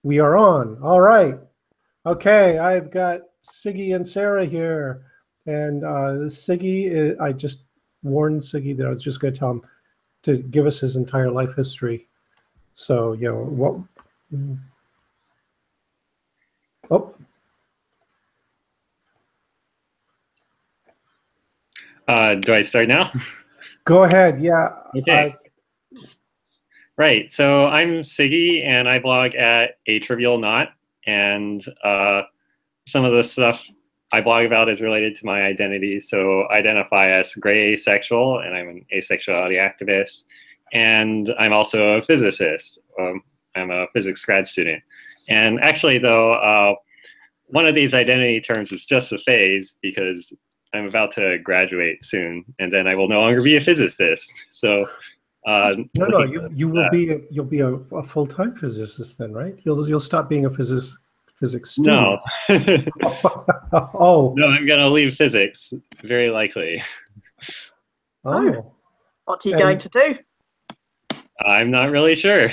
We are on. All right. Okay, I've got Siggy and Sarah here. And Siggy, I just warned Siggy that I was just going to tell him to give us his entire life history. So, what? Oh, Do I start now? go ahead. Yeah. Okay. Right. So I'm Siggy, and I blog at A Trivial Knot, and some of the stuff I blog about is related to my identity. So I identify as gray asexual, and I'm an asexuality activist, and I'm also a physicist. I'm a physics grad student, and actually, though, one of these identity terms is just a phase because I'm about to graduate soon, and then I will no longer be a physicist. So. No, you'll be a full-time physicist then, right? You'll stop being a physics student. No. Oh. No, I'm gonna leave physics, very likely. Oh. What are you going to do? I'm not really sure.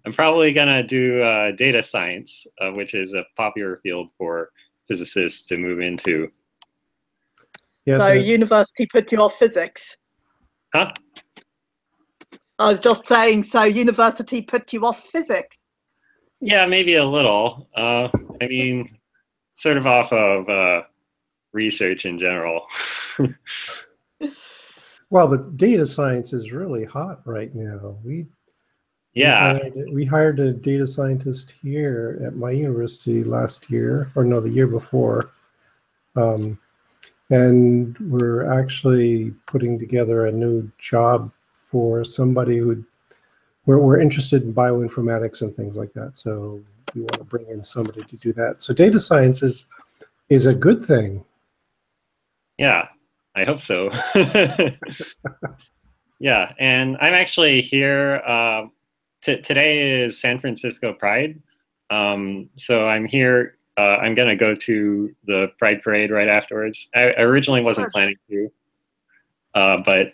I'm probably gonna do data science, which is a popular field for physicists to move into. Yes, so university put you off physics? Huh? I was just saying, so university put you off physics? Yeah, maybe a little. I mean, sort of off of research in general. Well, but data science is really hot right now. We hired a data scientist here at my university last year, or no, the year before. And we're actually putting together a new job for somebody we're interested in bioinformatics and things like that. So we want to bring in somebody to do that. So data science is a good thing. Yeah, I hope so. Yeah, and I'm actually here. Today is San Francisco Pride. So I'm here. I'm going to go to the Pride Parade right afterwards. I originally wasn't planning to, but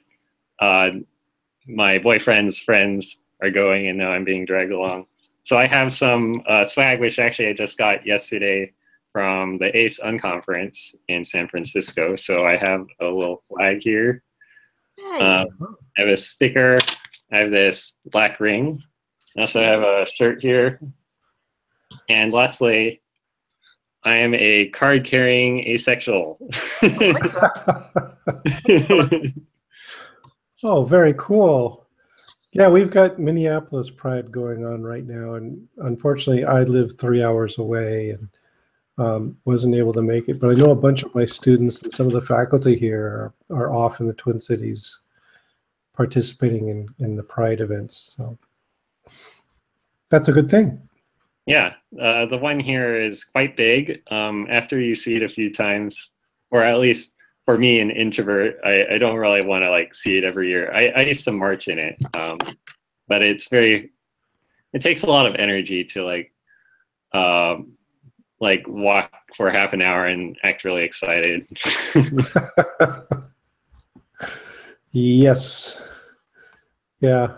my boyfriend's friends are going, and now I'm being dragged along. So I have some swag, which actually I just got yesterday from the ACE Unconference in San Francisco. So I have a little flag here. I have a sticker. I have this black ring. I also have a shirt here. And lastly, I am a card-carrying asexual. Oh, very cool. Yeah, we've got Minneapolis Pride going on right now, and unfortunately, I live 3 hours away and wasn't able to make it. But I know a bunch of my students and some of the faculty here are off in the Twin Cities participating in the Pride events. So that's a good thing. Yeah, the one here is quite big. After you see it a few times, or at least for me, an introvert, I don't really want to see it every year. I used to march in it, but it takes a lot of energy to walk for half an hour and act really excited. Yes. Yeah.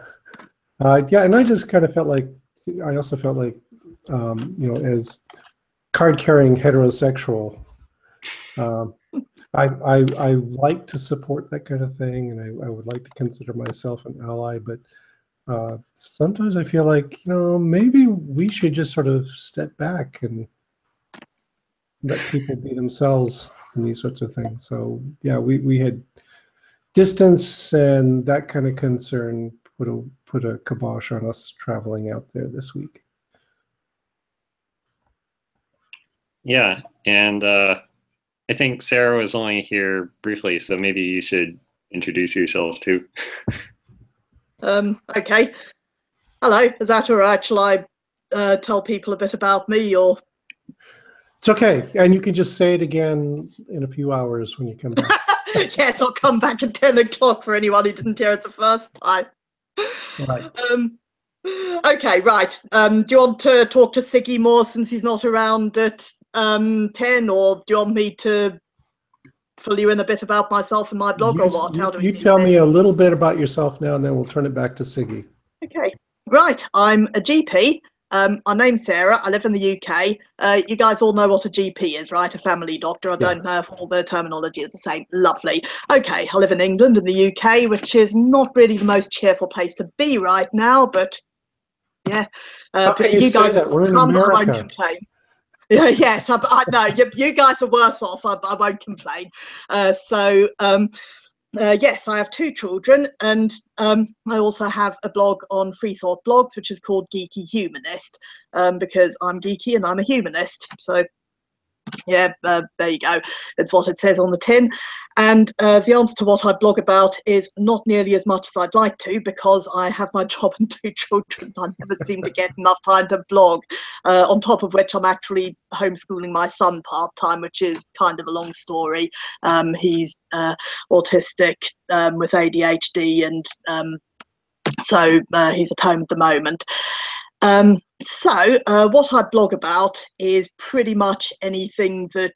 Yeah, and I just kind of felt like, I also felt like, as card-carrying heterosexual, I like to support that kind of thing, and I would like to consider myself an ally, but sometimes I feel like, maybe we should just sort of step back and let people be themselves in these sorts of things. So yeah, we had distance and that kind of concern put a kibosh on us traveling out there this week. Yeah, and I think Sarah was only here briefly, so maybe you should introduce yourself too. Okay. Hello, is that all right? Shall I tell people a bit about me, or? It's okay, and you can just say it again in a few hours when you come back. Yes, I'll come back at 10 o'clock for anyone who didn't hear it the first time. Right. Okay, right. Do you want to talk to Siggy more since he's not around at 10, or do you want me to fill you in a bit about myself and my blog, or what? How do you tell me a little bit about yourself now, and then we'll turn it back to Siggy. Okay, right. I'm a GP. my name's Sarah. I live in the UK. You guys all know what a GP is, right? A family doctor. I don't know if all the terminology is the same. Lovely. Okay, I live in England, in the UK, which is not really the most cheerful place to be right now, but yeah. How can you say guys that? We're in I won't America. complain. Yes, I know. You guys are worse off. I won't complain. Yes, I have 2 children, and I also have a blog on Free Thought Blogs, which is called Geeky Humanist, because I'm geeky and I'm a humanist. So yeah, there you go. It's what it says on the tin. And the answer to what I blog about is not nearly as much as I'd like to, because I have my job and 2 children. I never seem to get enough time to blog. On top of which, I'm actually homeschooling my son part-time, which is kind of a long story. He's autistic with ADHD, and so he's at home at the moment. What I blog about is pretty much anything that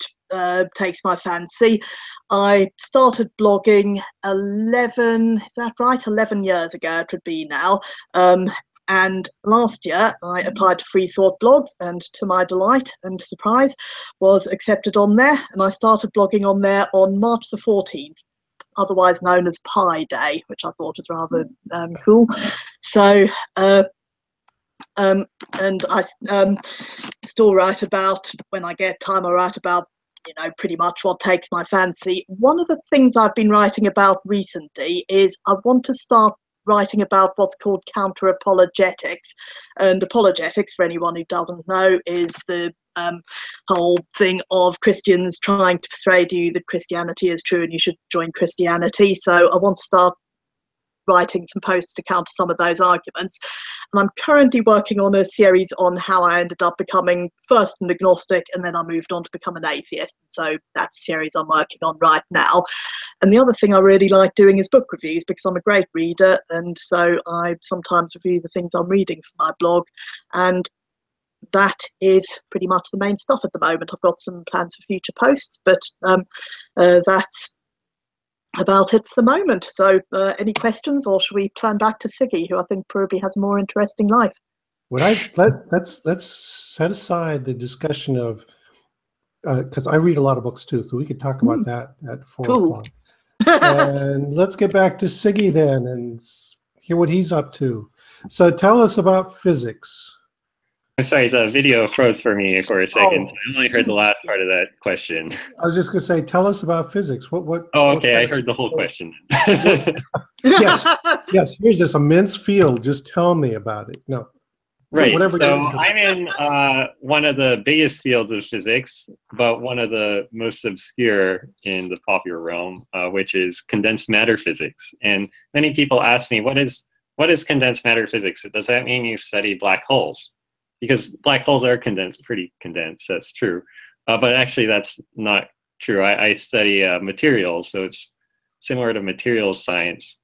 takes my fancy. I started blogging 11 years ago it would be now. And last year I applied to Free Thought Blogs, and to my delight and surprise was accepted on there, and I started blogging on there on March the 14th, otherwise known as Pi Day, which I thought was rather cool. So and I still write about, when I get time, I write about, pretty much what takes my fancy. One of the things I've been writing about recently is I want to start writing about what's called counter-apologetics. And apologetics, for anyone who doesn't know, is the whole thing of Christians trying to persuade you that Christianity is true and you should join Christianity. So I want to start writing some posts to counter some of those arguments. And I'm currently working on a series on how I ended up becoming first an agnostic, and then I moved on to become an atheist. So that's a series I'm working on right now. And the other thing I really like doing is book reviews, because I'm a great reader, and so I sometimes review the things I'm reading for my blog. And that is pretty much the main stuff at the moment. I've got some plans for future posts, but that's about it for the moment. So any questions, or should we turn back to Siggy, who I think probably has a more interesting life? Let's set aside the discussion of, because I read a lot of books too, so we could talk about that at 4 o'clock. And let's get back to Siggy then and hear what he's up to. So tell us about physics. I'm sorry, the video froze for me for a second. So I only heard the last part of that question. I was just going to say, tell us about physics. What? Oh, okay. I heard the whole question. Yes. Here's this immense field. Just tell me about it. No. Right. So I'm in one of the biggest fields of physics, but one of the most obscure in the popular realm, which is condensed matter physics. And many people ask me, what is condensed matter physics? Does that mean you study black holes? Because black holes are pretty condensed, that's true. But actually that's not true. I study materials, so it's similar to materials science.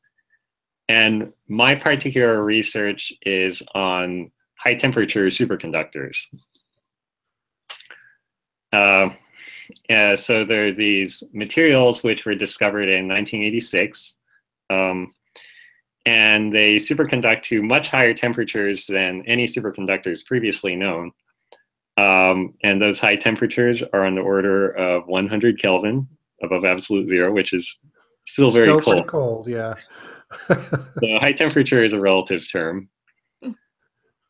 And my particular research is on high temperature superconductors. So there are these materials which were discovered in 1986. And they superconduct to much higher temperatures than any superconductors previously known. And those high temperatures are on the order of 100 Kelvin above absolute zero, which is still very cold. Still cold, yeah. So high temperature is a relative term.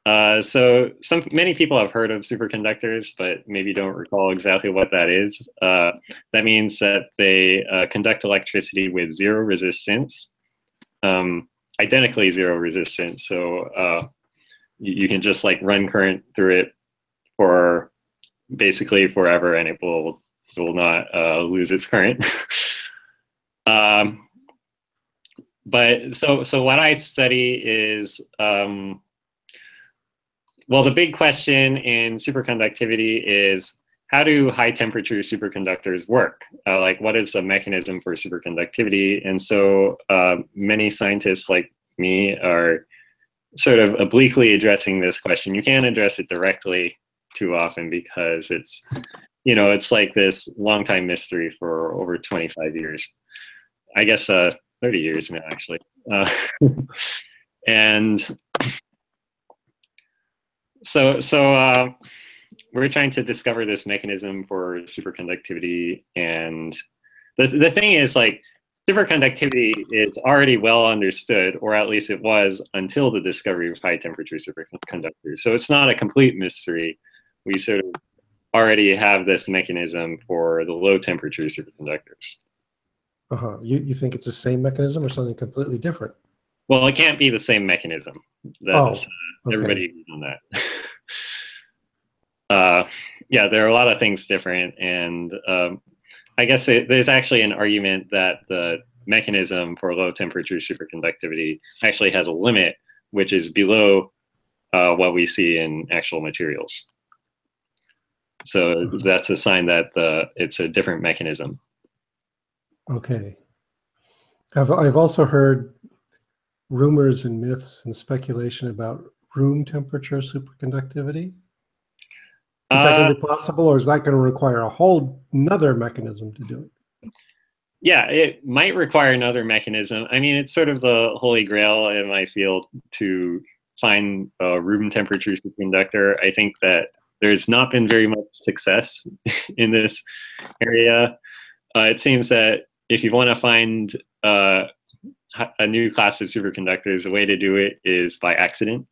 So many people have heard of superconductors, but maybe don't recall exactly what that is. That means that they conduct electricity with zero resistance. Identically zero resistance, so you can just like run current through it for basically forever, and it will not lose its current. But so what I study is well, the big question in superconductivity is, how do high temperature superconductors work? Like, what is the mechanism for superconductivity? And so many scientists like me are sort of obliquely addressing this question. You can't address it directly too often because it's, it's like this long time mystery for over 25 years. I guess 30 years now, actually. And So we're trying to discover this mechanism for superconductivity, and the thing is, like, superconductivity is already well understood, or at least it was until the discovery of high temperature superconductors. So it's not a complete mystery. We sort of already have this mechanism for the low temperature superconductors. You think it's the same mechanism or something completely different? Well, it can't be the same mechanism. That's okay. Everybody agrees on that. Yeah, there are a lot of things different, and I guess there's actually an argument that the mechanism for low temperature superconductivity actually has a limit, which is below what we see in actual materials. So that's a sign that it's a different mechanism. Okay. I've also heard rumors and myths and speculation about room temperature superconductivity. Is that going to be possible, or is that going to require a whole nother mechanism to do it? Yeah, it might require another mechanism. I mean, it's sort of the holy grail in my field to find a room temperature superconductor. I think that there's not been very much success in this area. It seems that if you want to find a new class of superconductors, the way to do it is by accident.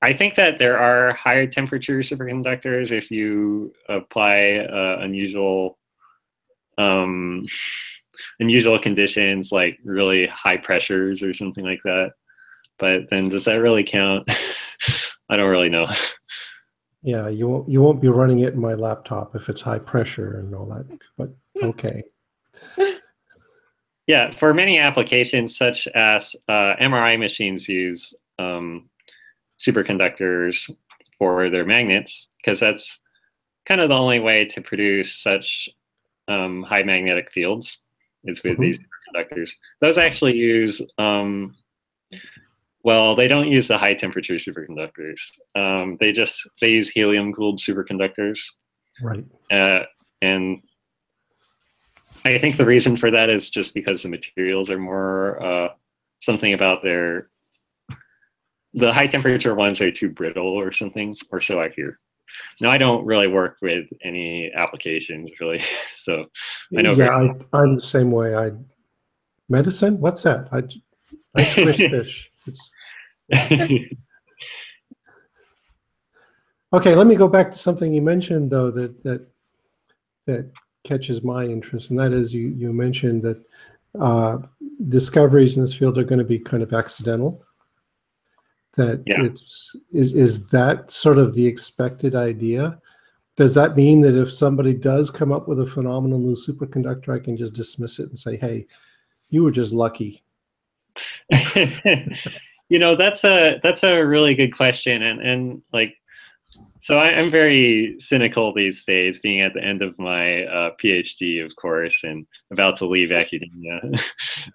I think that there are higher temperature superconductors if you apply unusual conditions, like really high pressures or something like that. But then does that really count? I don't really know. Yeah, you won't be running it in my laptop if it's high pressure and all that, but okay. Yeah, for many applications, such as MRI machines use superconductors for their magnets, because that's kind of the only way to produce such high magnetic fields is with these superconductors. Those actually use, well, they don't use the high temperature superconductors. They use helium cooled superconductors. Right. And I think the reason for that is just because the materials are more, something about the high temperature ones are too brittle or something, or so I hear. Now, I don't really work with any applications really, so I know. Yeah, I'm the same way. Medicine? What's that? I squish fish. Okay, let me go back to something you mentioned though that catches my interest, and that is you mentioned that discoveries in this field are going to be kind of accidental. That is that sort of the expected idea? Does that mean that if somebody does come up with a phenomenal new superconductor, I can just dismiss it and say, hey, you were just lucky? You know, that's a really good question, and like, so I'm very cynical these days, being at the end of my PhD, of course, and about to leave academia.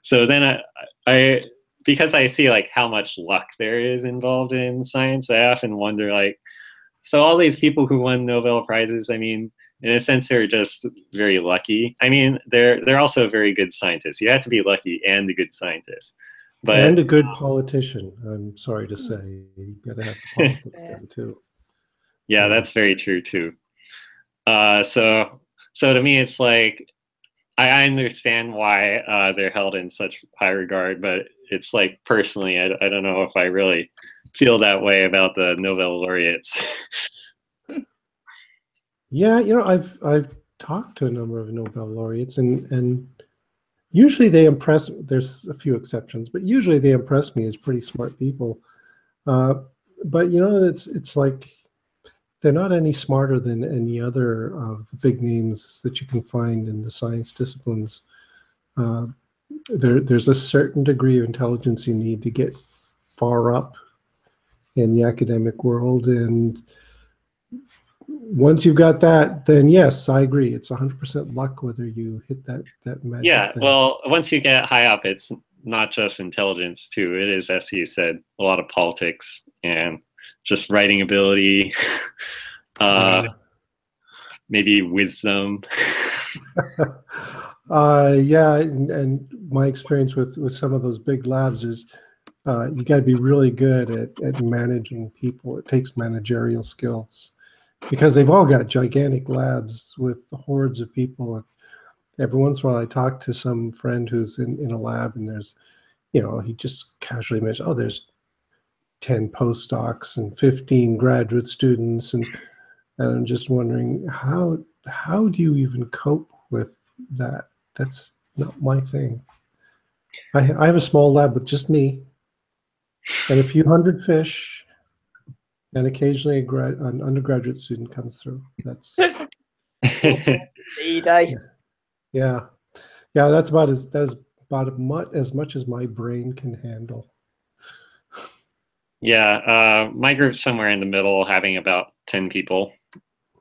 So then I because I see like how much luck there is involved in science, I often wonder, like, so all these people who won Nobel Prizes, I mean, in a sense, they're just very lucky. I mean, they're also very good scientists. You have to be lucky and a good scientist. But, and a good politician, I'm sorry to say. You've got to have the politics down too. Yeah, that's very true too. So to me, it's like, I understand why they're held in such high regard, but it's like, personally, I don't know if I really feel that way about the Nobel laureates. Yeah, you know, I've talked to a number of Nobel laureates, and usually they impress. There's a few exceptions, but usually they impress me as pretty smart people. But you know, it's like they're not any smarter than any other of the big names that you can find in the science disciplines. There's a certain degree of intelligence you need to get far up in the academic world, and once you've got that, then yes, I agree. It's 100% luck whether you hit that magic thing. Well, once you get high up, it's not just intelligence too. It is, as he said, a lot of politics and just writing ability, maybe wisdom. Yeah, and my experience with some of those big labs is you got to be really good at managing people. It takes managerial skills because they've all got gigantic labs with hordes of people. And every once in a while, I talk to some friend who's in a lab, and there's, he just casually mentions, oh, there's 10 postdocs and 15 graduate students, and I'm just wondering how do you even cope with that? That's not my thing. I have a small lab with just me and a few hundred fish, and occasionally an undergraduate student comes through. That's Indeed, eh? yeah. That's about as much as my brain can handle. Yeah, my group's somewhere in the middle, having about 10 people.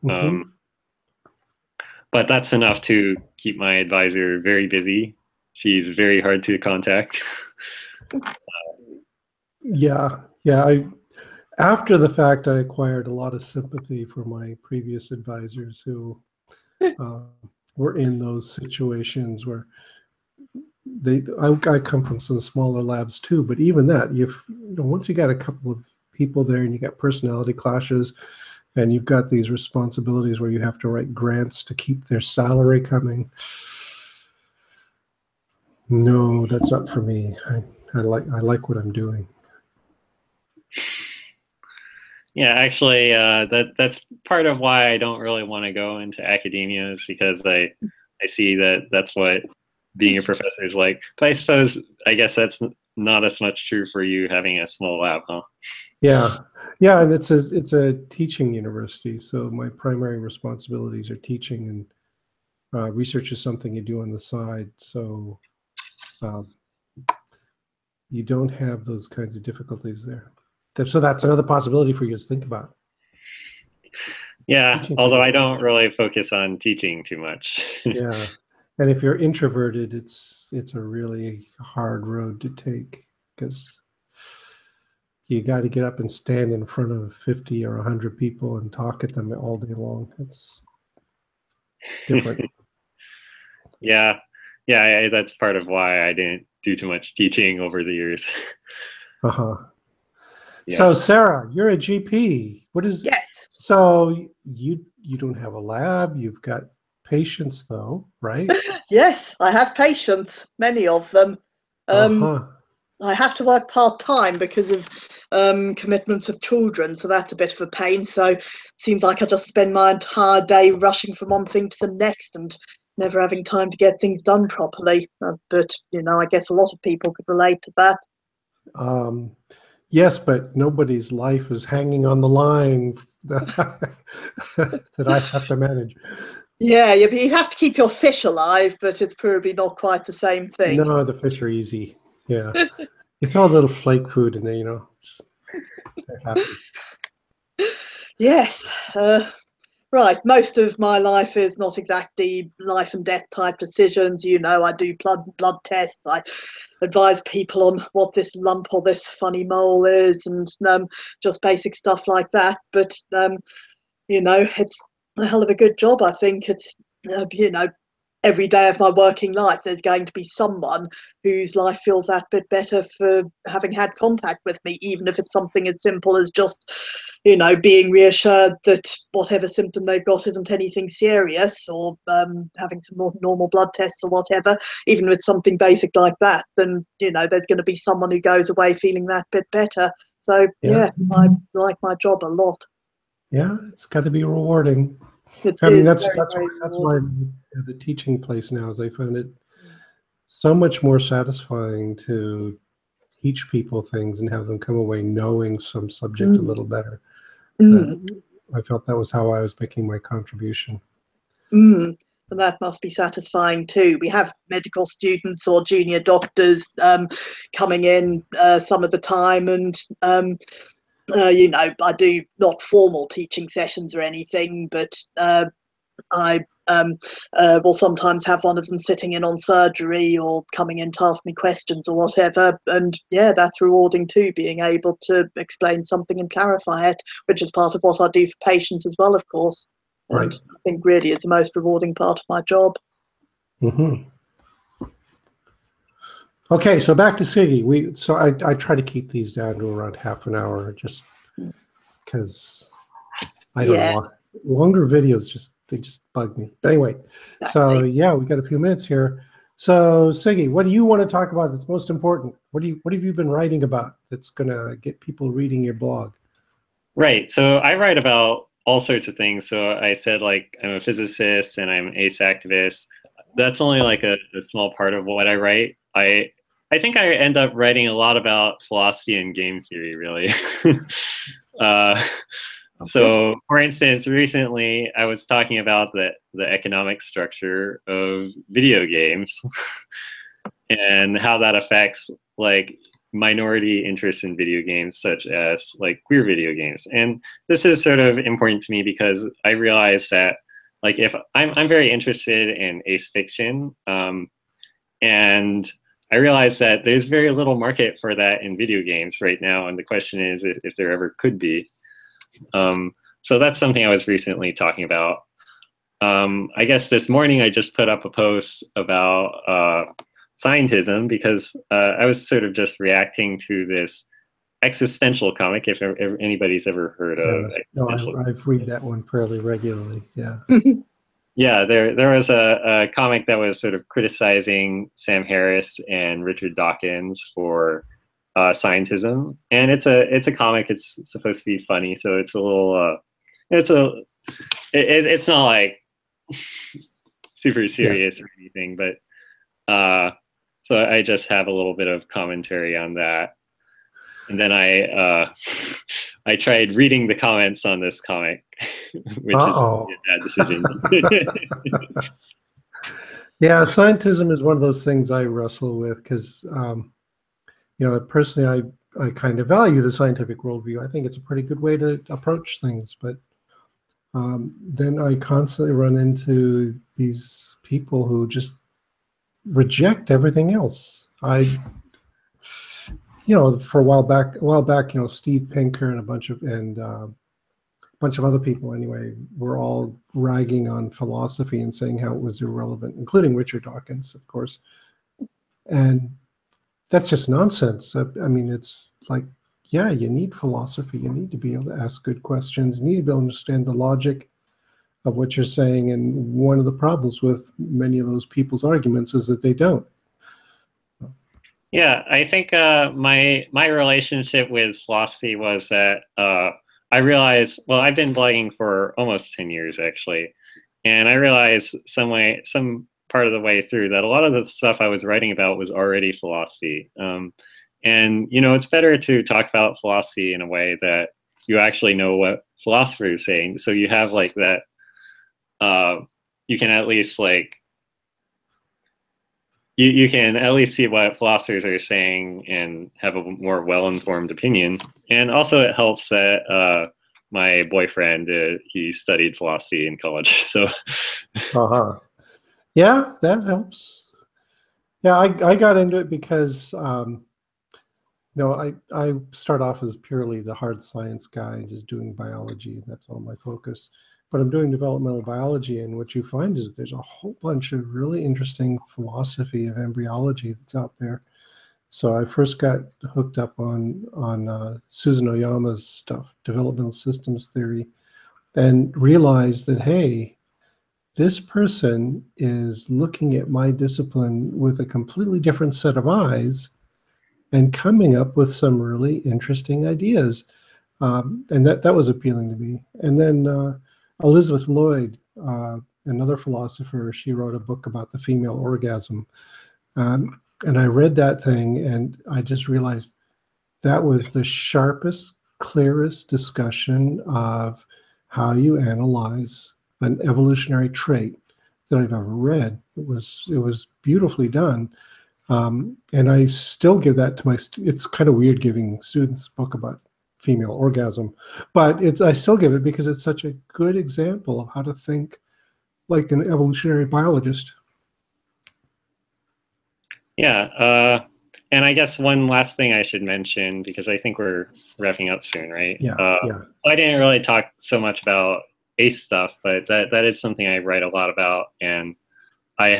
But that's enough to keep my advisor very busy. She's very hard to contact. Yeah. After the fact, I acquired a lot of sympathy for my previous advisors who were in those situations where I come from some smaller labs too, but even that, once you got a couple of people there and you got personality clashes and you've got these responsibilities where you have to write grants to keep their salary coming. No, that's not for me. I like what I'm doing. Yeah, actually, that's part of why I don't really want to go into academia, is because I see that that's what being a professor is like. But I guess that's not as much true for you having a small lab, huh? Yeah, and it's a teaching university, so my primary responsibilities are teaching, and research is something you do on the side. So you don't have those kinds of difficulties there. So that's another possibility for you to think about. Yeah, Teaching although I positions. don't really focus on teaching too much. Yeah, and if you're introverted, it's a really hard road to take because you got to get up and stand in front of 50 or 100 people and talk at them all day long. It's different. Yeah, that's part of why I didn't do too much teaching over the years. Uh-huh. Yeah. So Sarah, you're a GP. Yes. So you don't have a lab, you've got patients though, right? Yes, I have patients, many of them. Uh-huh. I have to work part-time because of commitments with children, so that's a bit of a pain. So it seems like I just spend my entire day rushing from one thing to the next and never having time to get things done properly. But, I guess a lot of people could relate to that. Yes, but nobody's life is hanging on the line that I have to manage. Yeah, you have to keep your fish alive, but it's probably not quite the same thing. No, the fish are easy. Yeah. You throw a little flake food in there, they're happy. Yes. Right, most of my life is not exactly life and death type decisions. I do blood tests. I advise people on what this lump or this funny mole is, and just basic stuff like that. But it's a hell of a good job. I think it's every day of my working life, there's going to be someone whose life feels that bit better for having had contact with me, even if it's something as simple as just, being reassured that whatever symptom they've got isn't anything serious, or having some more normal blood tests or whatever. Even with something basic like that, then, there's going to be someone who goes away feeling that bit better. So, yeah, I like my job a lot. Yeah, it's got to be rewarding. It I mean, is that's very, very why rewarding. the teaching place now is I find it so much more satisfying to teach people things and have them come away knowing some subject a little better. I felt that was how I was making my contribution. And that must be satisfying too. We have medical students or junior doctors coming in some of the time, and I do not formal teaching sessions or anything, but I will sometimes have one of them sitting in on surgery or coming in to ask me questions or whatever. And yeah, that's rewarding too, being able to explain something and clarify it, which is part of what I do for patients as well, of course. And Right. I think really it's the most rewarding part of my job. Mm-hmm. Okay, so back to Siggy. So I try to keep these down to around half an hour, just because I don't know. Longer videos just bug me. But anyway, so yeah, we got a few minutes here. So Siggy, what do you want to talk about that's most important? What have you been writing about that's gonna get people reading your blog? Right. So I write about all sorts of things. So I said like I'm a physicist and I'm an ace activist. That's only like a small part of what I write. I think I end up writing a lot about philosophy and game theory, really. uh, so, for instance, recently I was talking about the economic structure of video games and how that affects like minority interests in video games, such as like queer video games. And this is sort of important to me because I realize that like if I'm very interested in ace fiction, and I realize that there's very little market for that in video games right now, and the question is if there ever could be. So that's something I was recently talking about. I guess this morning I just put up a post about scientism because I was sort of just reacting to this existential comic. If anybody's ever heard of no, I've read that one fairly regularly. Yeah. Yeah, there was a comic that was sort of criticizing Sam Harris and Richard Dawkins for scientism, and it's a comic. It's supposed to be funny, so it's a little it's not like super serious or anything, but so I just have a little bit of commentary on that, and then I tried reading the comments on this comic, which is a bad decision. Yeah, scientism is one of those things I wrestle with because, you know, personally, I kind of value the scientific worldview. I think it's a pretty good way to approach things, but then I constantly run into these people who just reject everything else. You know, for a while back, you know, Steve Pinker and a bunch of other people anyway were all ragging on philosophy and saying how it was irrelevant, including Richard Dawkins, of course. And that's just nonsense. I mean, it's like, yeah, you need philosophy. You need to be able to ask good questions. You need to be able to understand the logic of what you're saying. And one of the problems with many of those people's arguments is that they don't. Yeah, I think my relationship with philosophy was that I realized, well, I've been blogging for almost 10 years actually, and I realized some part of the way through that a lot of the stuff I was writing about was already philosophy. And you know, it's better to talk about philosophy in a way that you actually know what philosophers are saying, so you have like that. You can at least like you can at least see what philosophers are saying and have a more well-informed opinion. And also it helps that my boyfriend, he studied philosophy in college. So yeah, that helps. Yeah, I got into it because no, I start off as purely the hard science guy, just doing biology. That's all my focus. But I'm doing developmental biology, and what you find is that there's a whole bunch of really interesting philosophy of embryology that's out there. So I first got hooked up on Susan Oyama's stuff, developmental systems theory, and realized that, hey, this person is looking at my discipline with a completely different set of eyes and coming up with some really interesting ideas. And that was appealing to me. And then Elizabeth Lloyd, another philosopher, she wrote a book about the female orgasm. And I read that thing and I just realized that was the sharpest, clearest discussion of how you analyze an evolutionary trait that I've ever read. It was beautifully done. And I still give that to it's kind of weird giving students a book about female orgasm, but I still give it because it's such a good example of how to think like an evolutionary biologist. Yeah, and I guess one last thing I should mention, because I think we're wrapping up soon, right? Yeah, yeah. I didn't really talk so much about ACE stuff, but that is something I write a lot about, and I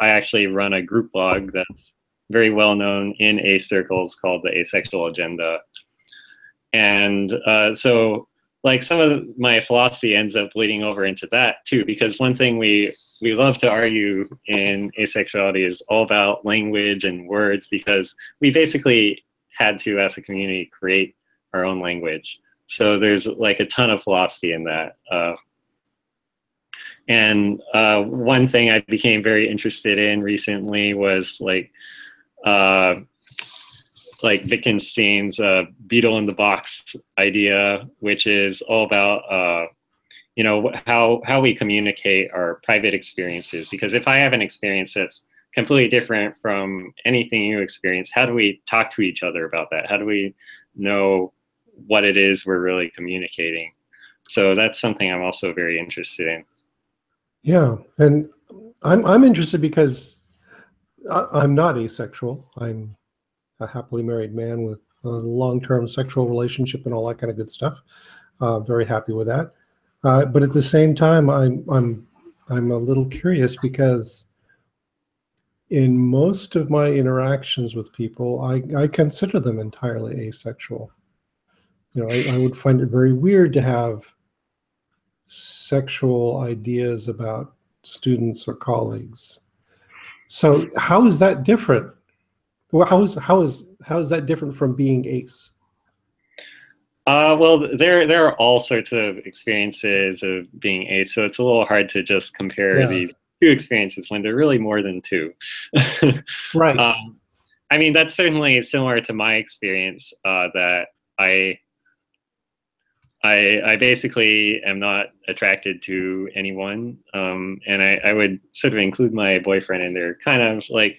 actually run a group blog that's very well known in ace circles called the asexual agenda. And so like some of my philosophy ends up bleeding over into that too, because one thing we love to argue in asexuality is all about language and words, because we basically had to, as a community, create our own language. So there's like a ton of philosophy in that. And one thing I became very interested in recently was like Wittgenstein's beetle in the box idea, which is all about you know, how we communicate our private experiences. Because if I have an experience that's completely different from anything you experience, how do we talk to each other about that? How do we know what it is we're really communicating? So that's something I'm also very interested in. Yeah, and I'm interested because I'm not asexual. I'm a happily married man with a long-term sexual relationship and all that kind of good stuff. Very happy with that. But at the same time, I'm a little curious because in most of my interactions with people, I consider them entirely asexual. You know, I would find it very weird to have sexual ideas about students or colleagues. So how is that different? Well, how is that different from being ace? Well, there are all sorts of experiences of being ace, so it's a little hard to just compare these two experiences when they're really more than two. Right. I mean, that's certainly similar to my experience, that I basically am not attracted to anyone, and I would sort of include my boyfriend in there. Kind of like,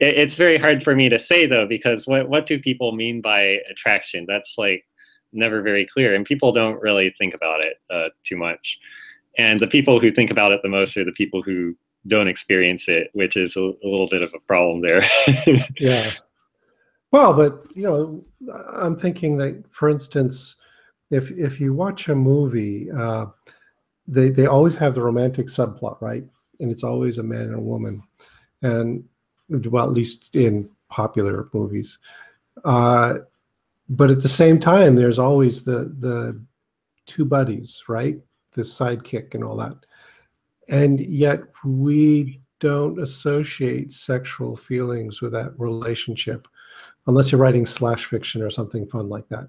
it's very hard for me to say though, because what do people mean by attraction? That's like never very clear, and people don't really think about it too much. And the people who think about it the most are the people who don't experience it, which is a little bit of a problem there. Yeah. Well, but you know, I'm thinking that, for instance, if you watch a movie, they always have the romantic subplot, right? And it's always a man and a woman, and well, at least in popular movies. But at the same time, there's always the two buddies, right? The sidekick and all that. And yet we don't associate sexual feelings with that relationship unless you're writing slash fiction or something fun like that.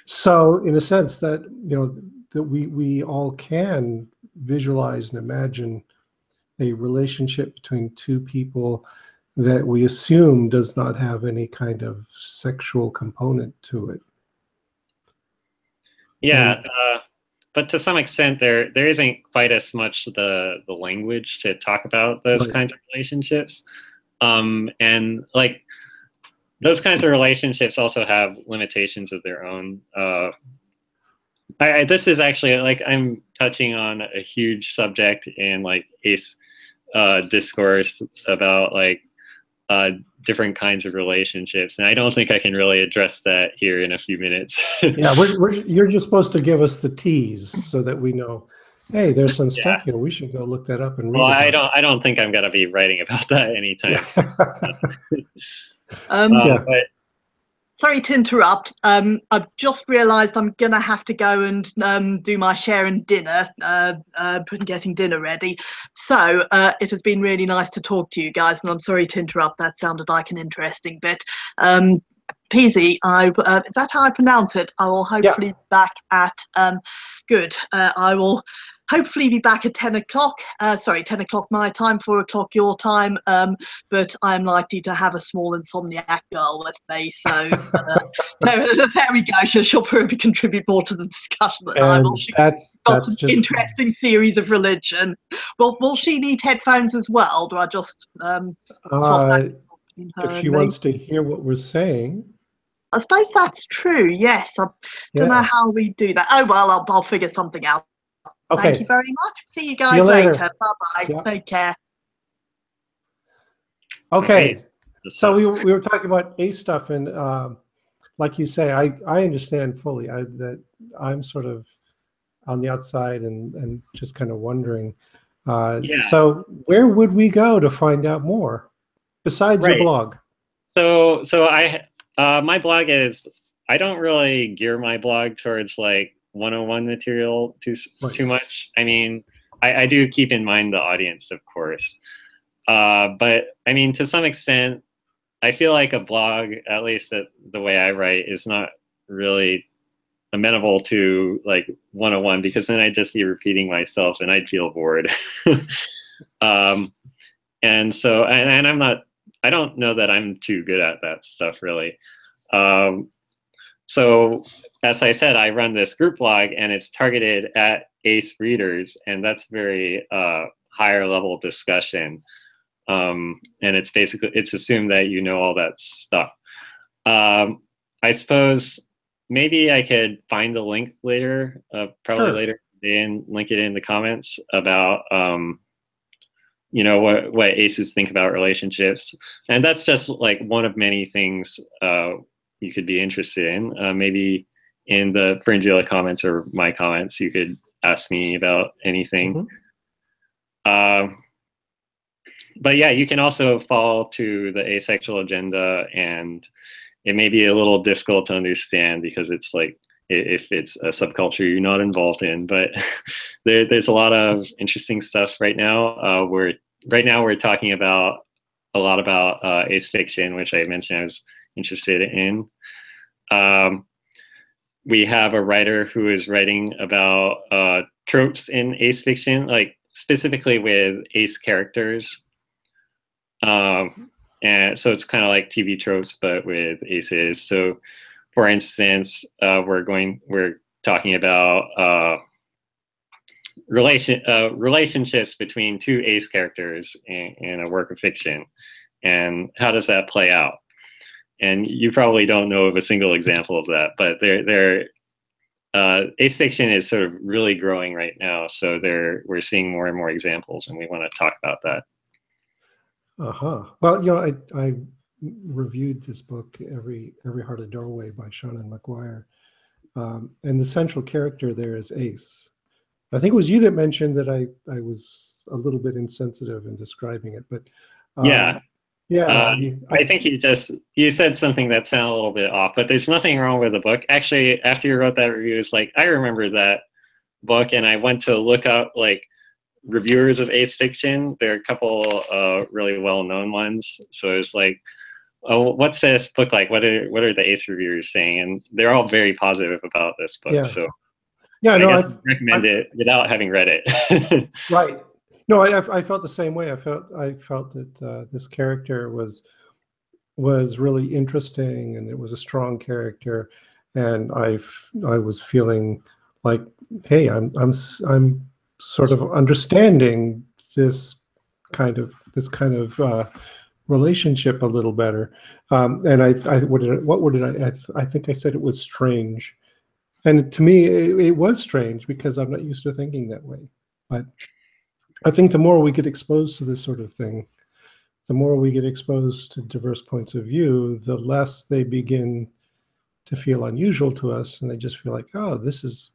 So in a sense that, you know, that we all can visualize and imagine a relationship between two people that we assume does not have any kind of sexual component to it. Yeah, but to some extent, there isn't quite as much the language to talk about those kinds of relationships, and like those kinds of relationships also have limitations of their own. This is actually like I'm touching on a huge subject in like ace discourse about like different kinds of relationships, and I don't think I can really address that here in a few minutes. Yeah, you're just supposed to give us the tease so that we know, hey, there's some stuff here. We should go look that up and read. Well, about I don't think I'm gonna be writing about that anytime soon. But sorry to interrupt. I've just realised I'm gonna have to go and do my share in dinner, getting dinner ready. So it has been really nice to talk to you guys, and I'm sorry to interrupt. That sounded like an interesting bit. Peasy, is that how I pronounce it? I will hopefully be back at good. I will hopefully be back at 10 o'clock. Sorry, 10 o'clock my time, 4 o'clock your time. But I'm likely to have a small insomniac girl with me. So there we go. She'll probably contribute more to the discussion than I will. She's got some interesting theories of religion. Well, will she need headphones as well? Do I just swap that? If she wants to hear what we're saying. I suppose that's true. Yes, I don't know how we do that. Oh well, I'll figure something out. Okay. Thank you very much. See you guys later. Bye bye. Take care. Okay. So we were talking about ace stuff, and like you say, I understand fully that I'm sort of on the outside and just kind of wondering. So where would we go to find out more? besides the Right. blog? So my blog is, I don't really gear my blog towards like 101 material too much. I mean, I do keep in mind the audience, of course. But I mean, to some extent, I feel like a blog, at least the way I write, is not really amenable to like 101, because then I'd just be repeating myself and I'd feel bored. um, and so, and I don't know that I'm too good at that stuff really. Um, so as I said, I run this group blog and it's targeted at ACE readers, and that's very higher level discussion. And it's basically, it's assumed that you know all that stuff. I suppose maybe I could find a link later, probably later today, and link it in the comments about, you know, what aces think about relationships. And that's just like one of many things you could be interested in. Maybe in the Fringilla comments or my comments, you could ask me about anything. But yeah, you can also fall to the asexual agenda, and it may be a little difficult to understand because it's like, if it's a subculture you're not involved in, but there's a lot of interesting stuff right now. Right now we're talking about a lot about ace fiction, which I mentioned I was interested in. We have a writer who is writing about tropes in ace fiction, like specifically with ace characters. And so it's kind of like TV tropes, but with aces. So for instance, we're talking about relationships between two ace characters in a work of fiction, and how does that play out? And you probably don't know of a single example of that, but ace fiction is sort of really growing right now. So we're seeing more and more examples, and we want to talk about that. Well, you know, I reviewed this book, Every Heart a Doorway by Shannon McGuire, and the central character there is Ace. I think it was you that mentioned that I was a little bit insensitive in describing it, but yeah. I think you said something that sounded a little bit off, but there's nothing wrong with the book. Actually, after you wrote that review, it's like, I remember that book, and I went to look up like reviewers of ace fiction. There are a couple really well-known ones. So it's like, oh, what's this book like? What are the ace reviewers saying? And they're all very positive about this book. Yeah. So yeah, I no, guess I recommend it without having read it. Right. No, I felt the same way. I felt that this character was really interesting, and it was a strong character, and I was feeling like, hey, I'm sort of understanding this kind of relationship a little better. And I think I said it was strange, and to me it was strange because I'm not used to thinking that way. But I think the more we get exposed to this sort of thing, the more we get exposed to diverse points of view, the less they begin to feel unusual to us, and they just feel like, oh, this is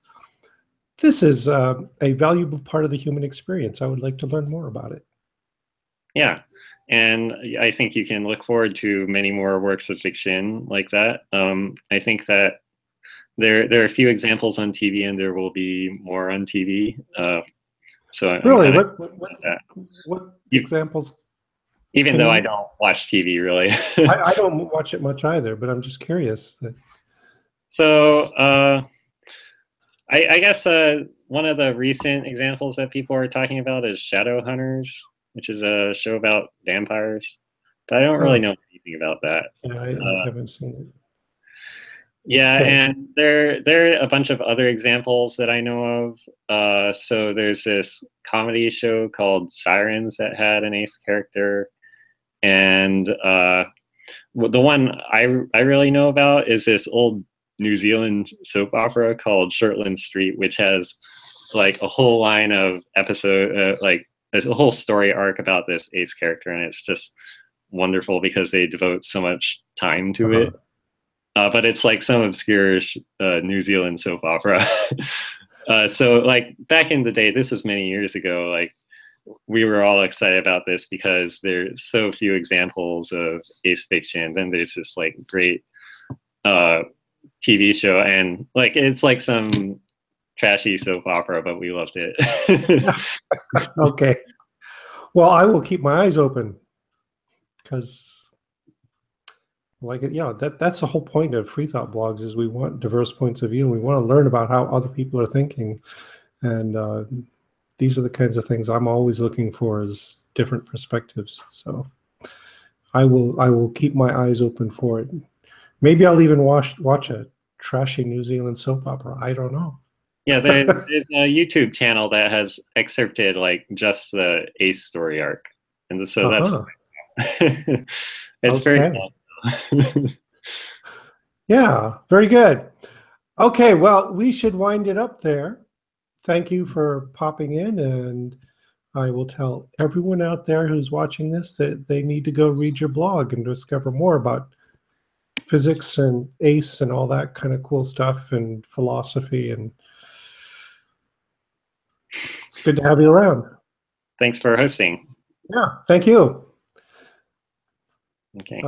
a valuable part of the human experience. I would like to learn more about it. Yeah, and I think you can look forward to many more works of fiction like that. I think that there are a few examples on TV, and there will be more on TV. So really, what examples? Even though I don't watch TV really. I don't watch it much either, but I'm just curious. So I guess one of the recent examples that people are talking about is Shadowhunters, which is a show about vampires. But I don't really know anything about that. Yeah, I haven't seen it. Yeah, okay. And there are a bunch of other examples that I know of. So there's this comedy show called Sirens that had an ace character. And the one I really know about is this old New Zealand soap opera called Shortland Street, which has like a whole line of episode, like there's a whole story arc about this ace character, and it's just wonderful because they devote so much time to it. But it's like some obscure New Zealand soap opera. So like back in the day, this is many years ago, like we were all excited about this because there's so few examples of ace fiction. Then there's this like great TV show, and like it's like some trashy soap opera, but we loved it. Okay. Well, I will keep my eyes open because, like, that's the whole point of free thought blogs is we want diverse points of view. And we want to learn about how other people are thinking, and these are the kinds of things I'm always looking for, is different perspectives. So I will keep my eyes open for it. Maybe I'll even watch a trashy New Zealand soap opera. I don't know. Yeah, there's a YouTube channel that has excerpted like just the ace story arc, and so that's it's very Okay. fun. Yeah, very good. Okay, well, we should wind it up there. Thank you for popping in, and I will tell everyone out there who's watching this that they need to go read your blog and discover more about physics and ACE and all that kind of cool stuff and philosophy. And it's good to have you around. Thanks for hosting. Yeah, thank you. Okay.